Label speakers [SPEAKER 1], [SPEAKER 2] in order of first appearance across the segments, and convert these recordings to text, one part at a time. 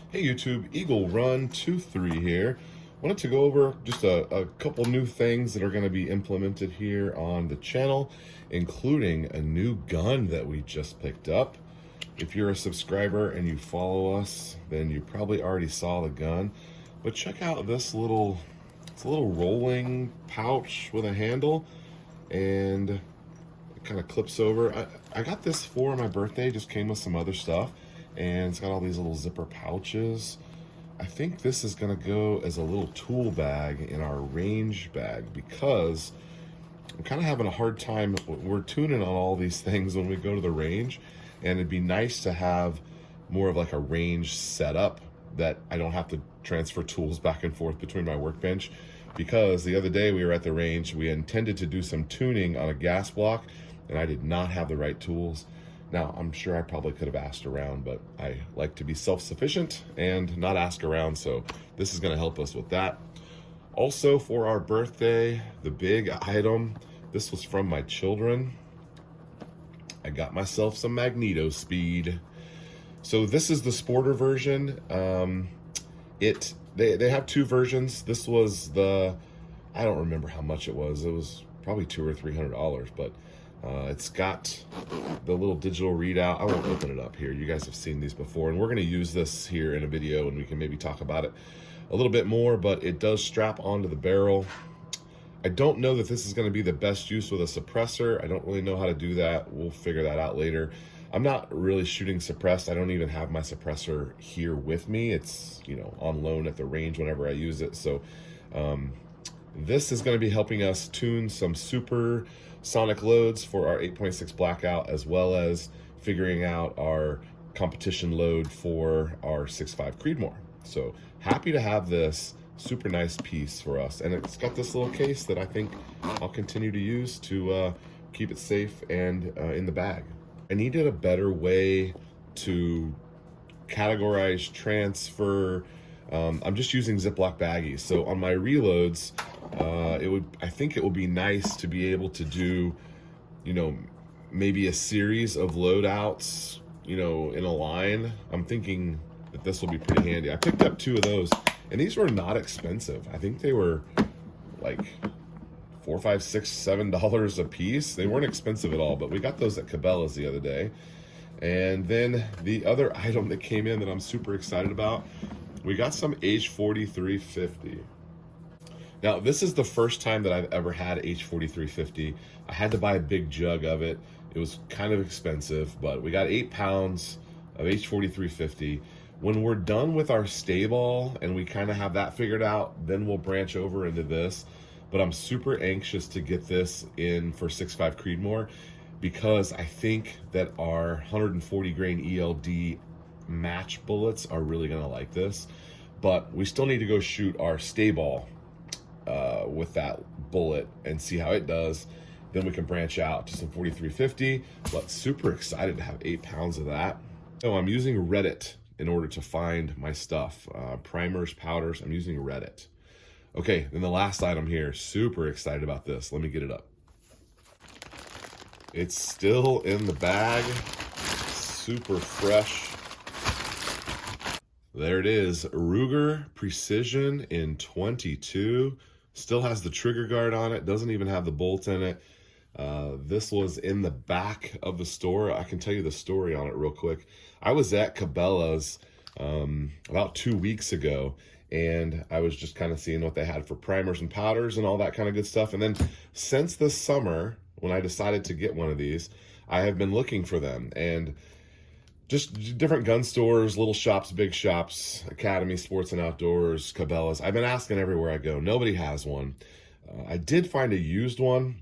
[SPEAKER 1] Hey YouTube, Eagle Run 23 here. Wanted to go over just a couple new things that are going to be implemented here on the channel, including a new gun that we just picked up. If you're a subscriber and you follow us, then you probably already saw the gun. But check out it's a little rolling pouch with a handle, and it kind of clips over. I got this for my birthday, just came with some other stuff. And it's got all these little zipper pouches. I think this is gonna go as a little tool bag in our range bag because I'm kind of having a hard time. We're tuning on all these things when we go to the range, and it'd be nice to have more of like a range setup that I don't have to transfer tools back and forth between my workbench. Because the other day we were at the range, we intended to do some tuning on a gas block, and I did not have the right tools. Now, I'm sure I probably could have asked around, but I like to be self-sufficient and not ask around, so this is going to help us with that. Also, for our birthday, the big item, this was from my children. I got myself some Magneto Speed. So this is the sporter version. They have two versions. This was I don't remember how much it was. It was probably $200 or $300, but it's got the little digital readout. I won't open it up here. You guys have seen these before, and we're going to use this here in a video, and we can maybe talk about it a little bit more, but it does strap onto the barrel. I don't know that this is going to be the best use with a suppressor. I don't really know how to do that. We'll figure that out later. I'm not really shooting suppressed. I don't even have my suppressor here with me. It's, on loan at the range whenever I use it. So this is going to be helping us tune some super sonic loads for our 8.6 blackout, as well as figuring out our competition load for our 6.5 Creedmoor. So happy to have this super nice piece for us, and it's got this little case that I think I'll continue to use to keep it safe and in the bag. I needed a better way to categorize, transfer. I'm just using Ziploc baggies, so on my reloads, I think it would be nice to be able to do, maybe a series of loadouts, in a line. I'm thinking that this will be pretty handy. I picked up two of those, and these were not expensive. I think they were like $4, $5, $6, $7 a piece. They weren't expensive at all, but we got those at Cabela's the other day. And then the other item that came in that I'm super excited about, we got some H4350. Now, this is the first time that I've ever had H4350. I had to buy a big jug of it. It was kind of expensive, but we got 8 pounds of H4350. When we're done with our stay ball and we kind of have that figured out, then we'll branch over into this. But I'm super anxious to get this in for 6.5 Creedmoor, because I think that our 140 grain ELD match bullets are really gonna like this. But we still need to go shoot our stay ball with that bullet and see how it does. Then we can branch out to some 4350, but super excited to have 8 pounds of that. So I'm using Reddit in order to find my stuff. Primers, powders, I'm using Reddit. Okay, then the last item here, super excited about this. Let me get it up. It's still in the bag, super fresh. There it is, Ruger Precision in 22. Still has the trigger guard on it, doesn't even have the bolt in it. This was in the back of the store. I can tell you the story on it real quick. I was at Cabela's about 2 weeks ago, and I was just kind of seeing what they had for primers and powders and all that kind of good stuff. And then since this summer, when I decided to get one of these, I have been looking for them, and just different gun stores, little shops, big shops, Academy, Sports and Outdoors, Cabela's. I've been asking everywhere I go. Nobody has one. I did find a used one,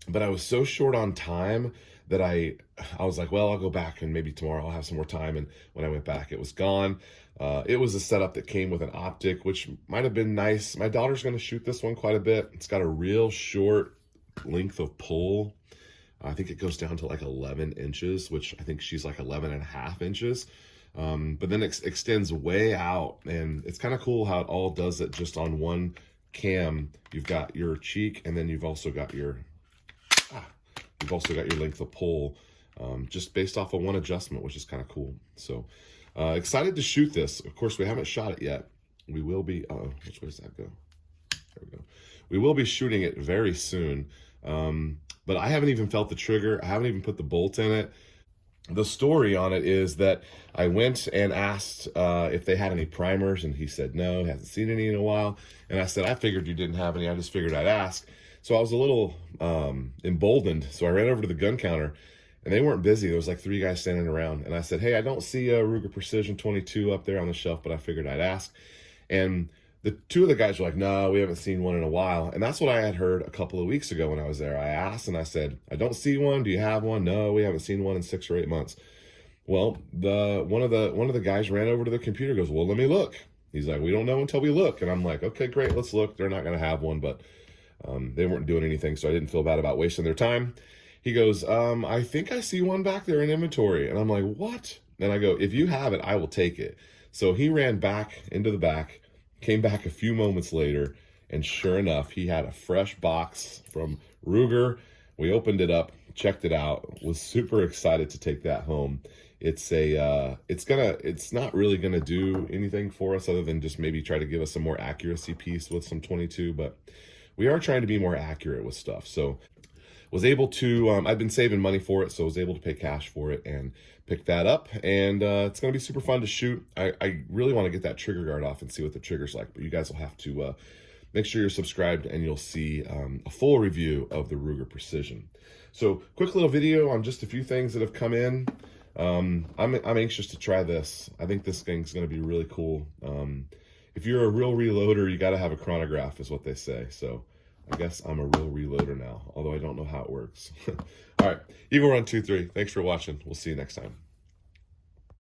[SPEAKER 1] but I was so short on time that I was like, well, I'll go back and maybe tomorrow I'll have some more time. And when I went back, it was gone. It was a setup that came with an optic, which might have been nice. My daughter's going to shoot this one quite a bit. It's got a real short length of pull. I think it goes down to like 11 inches, which I think she's like 11.5 inches. But then it extends way out, and it's kind of cool how it all does it just on one cam. You've got your cheek, and then you've also got your length of pull, just based off of one adjustment, which is kind of cool. So Excited to shoot this. Of course, we haven't shot it yet. We will be, which way does that go? There we go. We will be shooting it very soon. But I haven't even felt the trigger. I haven't even put the bolt in it. The story on it is that I went and asked if they had any primers, and he said no, he hasn't seen any in a while. And I said, I figured you didn't have any. I just figured I'd ask. So I was a little emboldened. So I ran over to the gun counter, and they weren't busy. There was like 3 guys standing around. And I said, hey, I don't see a Ruger Precision 22 up there on the shelf, but I figured I'd ask. And the 2 of the guys were like, no, we haven't seen one in a while. And that's what I had heard a couple of weeks ago when I was there. I asked and I said, I don't see one. Do you have one? No, we haven't seen one in 6 or 8 months. Well, one of the guys ran over to the computer, goes, well, let me look. He's like, we don't know until we look. And I'm like, okay, great, let's look. They're not going to have one, but they weren't doing anything, so I didn't feel bad about wasting their time. He goes, I think I see one back there in inventory. And I'm like, what? And I go, if you have it, I will take it. So he ran back into the back, came back a few moments later, and sure enough, he had a fresh box from Ruger. We opened it up, checked it out, was super excited to take that home. It's not really gonna do anything for us other than just maybe try to give us a more accuracy piece with some 22, but we are trying to be more accurate with stuff. So was able to, I've been saving money for it, so I was able to pay cash for it and pick that up. And it's going to be super fun to shoot. I really want to get that trigger guard off and see what the trigger's like, but you guys will have to make sure you're subscribed, and you'll see a full review of the Ruger Precision. So quick little video on just a few things that have come in. I'm anxious to try this. I think this thing's going to be really cool. If you're a real reloader, you got to have a chronograph, is what they say. So I guess I'm a real reloader now, although I don't know how it works. All right, Eagle Run 23. Thanks for watching. We'll see you next time.